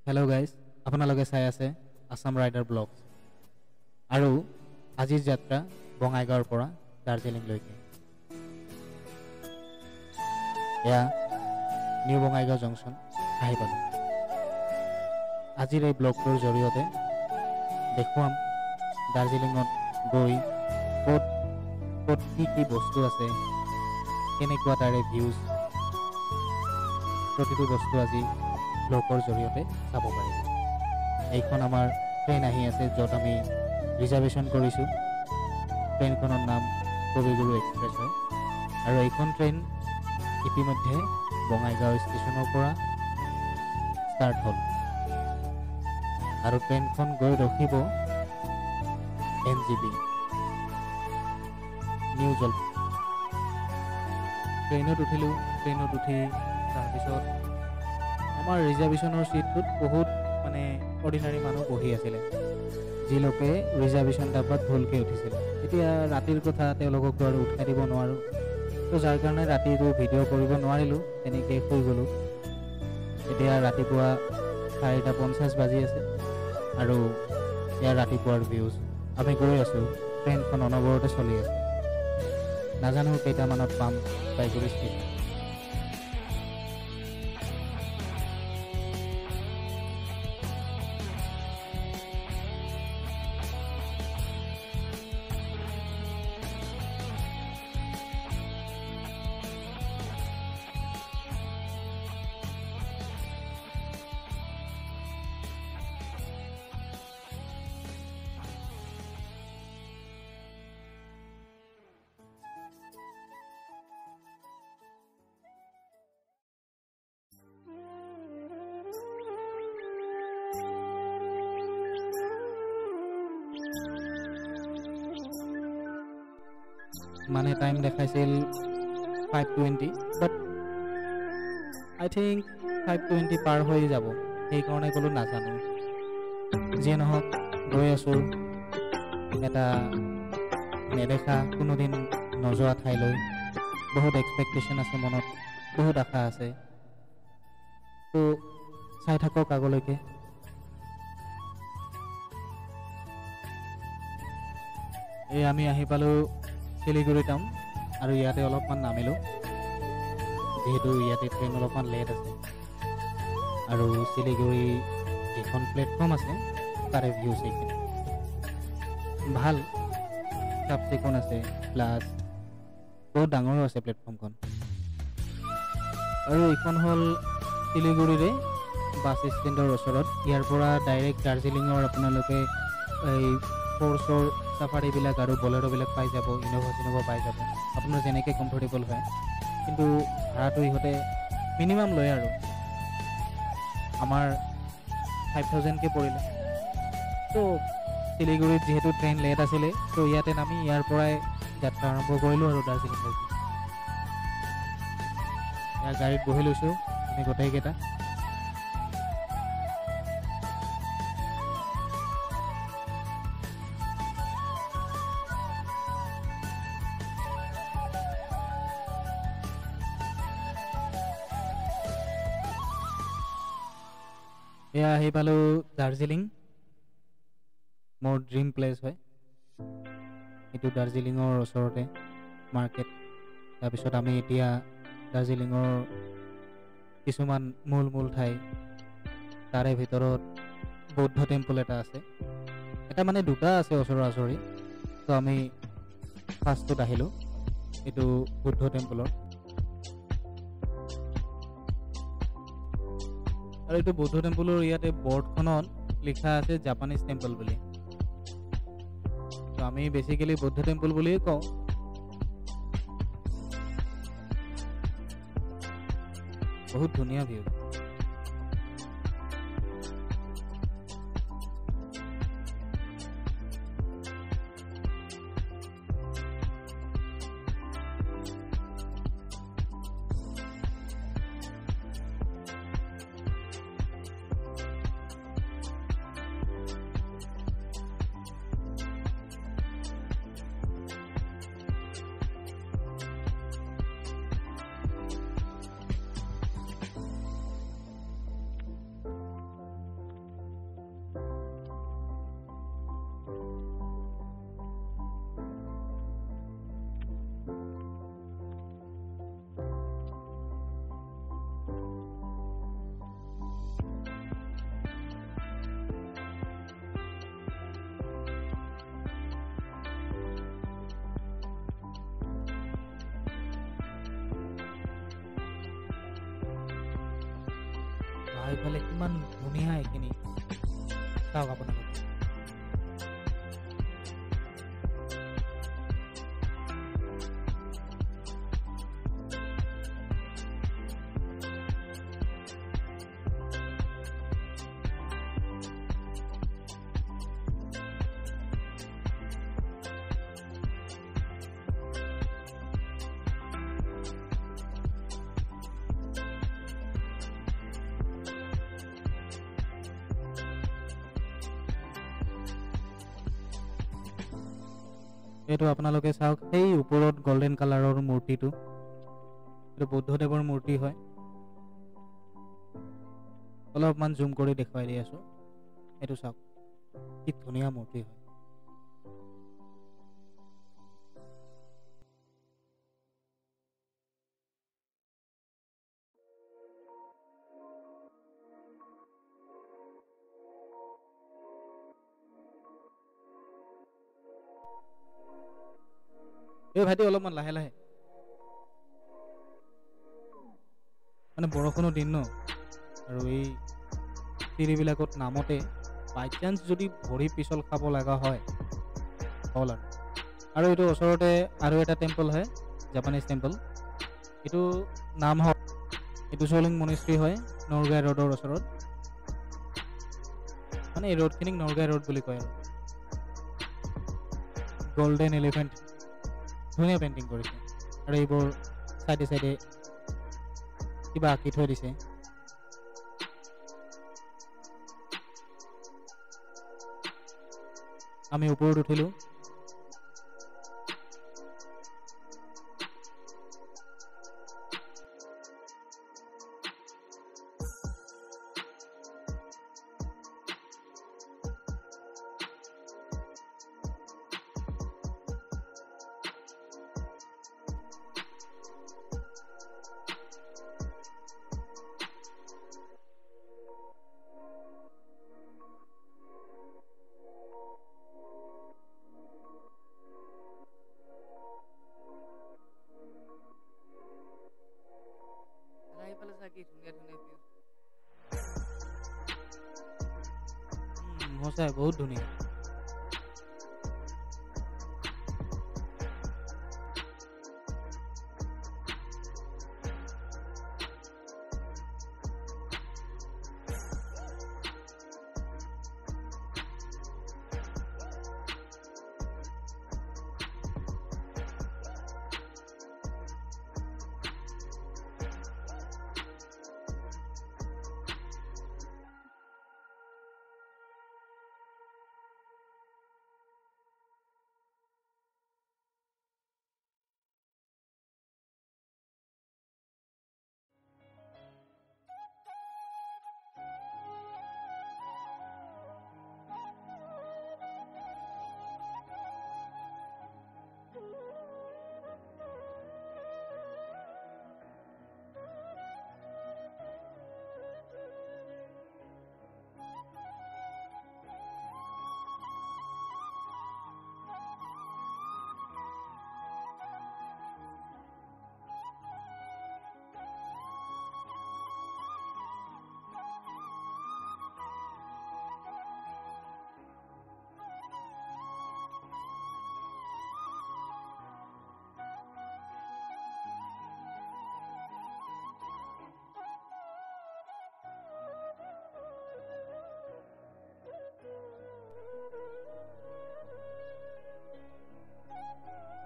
Hello' guys, আপোনালোকে চাই আছে আছাম ৰাইডাৰ ব্লগ। আৰু আজিৰ যাত্ৰা বঙাইগাঁৱৰ পৰা দাৰ্জিলিংলৈকে। এয়া নিউ বঙাইগাঁও জংচন আহি পালোঁ। আজিৰ এই ব্লগটোৰ জৰিয়তে দেখুৱাম দাৰ্জিলিঙত গৈ ক'ত ক'ত কি বস্তু আছে, কেনেকুৱা তাৰে ভিউজ, প্ৰতিটো বস্তু আজি ব্লগৰ জৰিয়তে চাব পাৰিব। এইখন আমাৰ ট্ৰেইন আহি আছে, য'ত আমি ৰিজাৰ্ভেশ্যন কৰিছোঁ। ট্ৰেইনখনৰ নাম কবিগুৰু এক্সপ্ৰেছ হয়। আৰু এইখন ট্ৰেইন ইতিমধ্যে বঙাইগাঁও ষ্টেচনৰ পৰা ষ্টাৰ্ট হ'ল। আৰু ট্ৰেইনখন গৈ ৰখিব NGP, নিউ জলপাইগুৰি। ট্ৰেইনত উঠিলোঁ। ট্ৰেইনত উঠি তাৰপিছত আমাৰ ৰিজাৰ্ভেশ্যনৰ ছিটটোত বহুত অৰ্ডিনাৰী মানুহ বহি আছিলে, যি লোকে ৰিজাৰ্ভেশ্যন ডাব্বাত ভুলকৈ উঠিছিলে। এতিয়া ৰাতিৰ কথা, তেওঁলোককতো আৰু উঠাই দিব নোৱাৰোঁ, তো যাৰ কাৰণে ৰাতিটো ভিডিঅ' কৰিব নোৱাৰিলোঁ, তেনেকৈ শুই গ'লোঁ। এতিয়া ৰাতিপুৱা 4:50 বাজি আছে আৰু ইয়াৰ ৰাতিপুৱাৰ ভিউজ। আমি গৈ আছোঁ, ট্ৰেইনখন অনবৰতে চলি আছে। নাজানো কেইটামানত পাম জলপাইগুৰি ষ্টেচন। টাইম দেখাইছিল 5:20, বাট আই থিংক 5:20 পাৰ হৈ যাব, সেইকাৰণে ক'লো নাজানো। যিয়ে নহওক, গৈ আছোঁ এটা নেদেখা, কোনোদিন নোযোৱা ঠাইলৈ। বহুত এক্সপেক্টেশ্যন আছে মনত, বহুত আশা আছে, তো চাই থাকক আগলৈকে। এই আমি আহি পালোঁ শিলিগুৰি টাউন, আৰু ইয়াতে অলপমান নামিলোঁ, যিহেতু ইয়াতে ট্ৰেইন অলপমান লেট আছে। আৰু শিলিগুৰি যিখন প্লেটফৰ্ম আছে তাৰে ভিউজ এইখিনি ভাল, চাফ চিকুণ আছে, প্লাছ বহুত ডাঙৰো আছে প্লেটফৰ্মখন। আৰু এইখন হ'ল শিলিগুৰিৰে বাছ ষ্টেণ্ডৰ ওচৰত। ইয়াৰ পৰা ডাইৰেক্ট দাৰ্জিলিঙৰ আপোনালোকে এই ফ'ৰ্চৰ চাফাৰীবিলাক আৰু বলেৰ'বিলাক পাই যাব, ইন'ভা পাই যাব, আপোনাৰ যেনেকৈ কমফৰ্টেবল হয়। কিন্তু ভাড়াটো ইহঁতে মিনিমাম লয়, আৰু আমাৰ 5,000কৈ পৰিলে। তো শিলিগুৰিত যিহেতু ট্ৰেইন লেট আছিলে, তো ইয়াতে নামি ইয়াৰ পৰাই যাত্ৰা আৰম্ভ কৰিলোঁ আৰু দাৰ্জিলিংলৈকে। ইয়াৰ গাড়ীত বহি লৈছোঁ আমি গোটেইকেইটা। এয়া আহি পালোঁ দাৰ্জিলিং, মোৰ ড্ৰিম প্লেচ হয় এইটো। দাৰ্জিলিঙৰ ওচৰতে মাৰ্কেট। তাৰপিছত আমি এতিয়া দাৰ্জিলিঙৰ কিছুমান মূল ঠাই, তাৰে ভিতৰত বৌদ্ধ টেম্পল এটা আছে, এটা দুটা আছে ওচৰা-ওচৰি। তো আমি ফাৰ্ষ্টটোত আহিলোঁ, এইটো বুদ্ধ টেম্পলৰ। আৰু এইটো বৌদ্ধ টেম্পলৰ ইয়াতে বৰ্ডখনত লিখা আছে জাপানিজ টেম্পল বুলি। তো আমি বেচিকেলি বৌদ্ধ টেম্পল বুলিয়ে কওঁ। বহুত ধুনীয়া ভিউ। এইফালে কিমান ধুনীয়া এইখিনি চাওক আপোনালোকে। এইটো আপোনালোকে চাওক, সেই ওপৰত গল্ডেন কালাৰৰ মূৰ্তিটো, এইটো বুদ্ধদেৱৰ মূৰ্তি হয়। অলপমান জুম কৰি দেখুৱাই দি আছোঁ। এইটো চাওক, কি ধুনীয়া মূৰ্তি হয়। এই ভাইটি অলপমান লাহে লাহে, মানে বৰষুণৰ দিন ন, আৰু এই চিৰিবিলাকত নামতে বাই চান্স যদি ভৰি পিছল খাব লগা হয় হ'ল আৰু এইটো ওচৰতে আৰু এটা টেম্পল হয়, জাপানিজ টেম্পল। এইটো নাম হয়, এইটো চলিং মনেষ্ট্ৰী হয়, নৰগাঁও ৰোডৰ ওচৰত। মানে এই ৰোডখিনিক নৰগাঁও ৰোড বুলি কয়। আৰু গল্ডেন এলিফেণ্ট ধুনীয়া পেইণ্টিং কৰিছে, আৰু এইবোৰ চাইডে চাইডে কিবা আঁকি থৈ দিছে। আমি ওপৰত উঠিলোঁ। এইফালে চাই কি ধুনীয়া ধুনীয়া ভিউ, সঁচাই বহুত ধুনীয়া।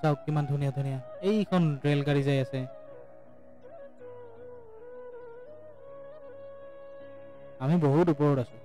চাওক কিমান ধুনীয়া ধুনীয়া এইখন ৰেলগাড়ী যাই আছে। আমি বহুত ওপৰত আছো।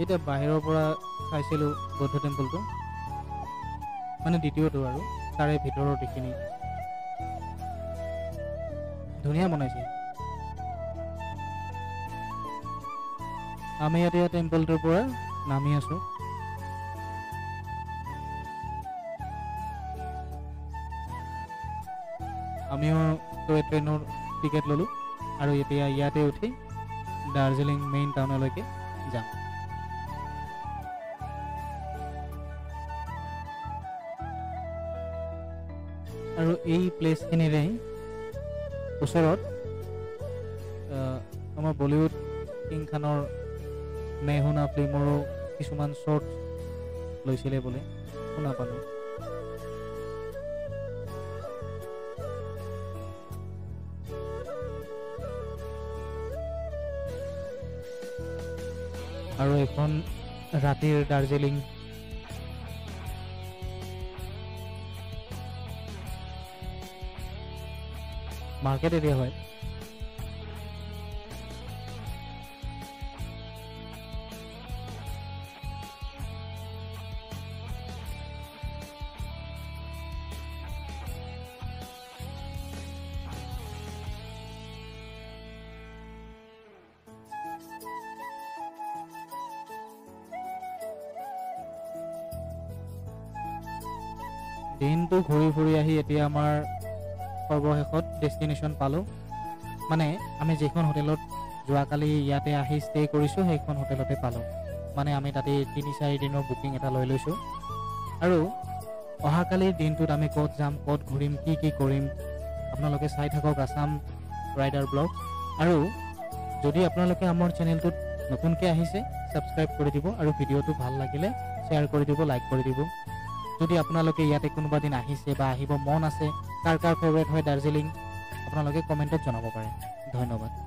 এতিয়া বাহিৰৰ পৰা চাইছিলোঁ বৌদ্ধ টেম্পলটো, মানে দ্বিতীয়টো, আৰু তাৰে ভিতৰৰ এইখিনি ধুনীয়া বনাইছে। আমি এতিয়া টেম্পলটোৰ পৰা নামি আছোঁ। আমিও টয় ট্ৰেইনৰ টিকেট ল'লোঁ আৰু এতিয়া ইয়াতে উঠি দাৰ্জিলিং মেইন টাউনলৈকে যাম। আৰু এই প্লেচখিনিৰে ওচৰত আমাৰ বলিউড কিং খানৰ मैं हूं ना ফিল্মৰো কিছুমান শ্বৰ্ট লৈছিলে বোলে, শুনা পালোঁ। আৰু এখন ৰাতিৰ দাৰ্জিলিং। মাৰ্কেট এৰিয়া হয়। দিনটো ঘূৰি ফুৰি আহি এতিয়া আমাৰ সৰ্বশেষত ডেষ্টিনেশ্যন পালোঁ। মানে আমি যিখন হোটেলত যোৱাকালি ইয়াতে আহি ষ্টে কৰিছোঁ সেইখন হোটেলতে পালোঁ। মানে আমি তাতে 3-4 দিনৰ বুকিং এটা লৈ লৈছোঁ। আৰু অহাকালিৰ দিনটোত আমি ক'ত যাম, ক'ত ঘূৰিম, কি কৰিম আপোনালোকে চাই থাকক আছাম ৰাইডাৰ ব্লগ। আৰু যদি আপোনালোকে আমাৰ চেনেলটোত নতুনকৈ আহিছে ছাবস্ক্ৰাইব কৰি দিব আৰু ভিডিঅ'টো ভাল লাগিলে শ্বেয়াৰ কৰি দিব, লাইক কৰি দিব। যদি আপোনালোকে ইয়াতে কোনোবা দিন আহিছে বা আহিব মন আছে, কাৰ ফেভৰেট হয় দাৰ্জিলিং আপোনালোকে কমেণ্টত জনাব পাৰে। ধন্যবাদ।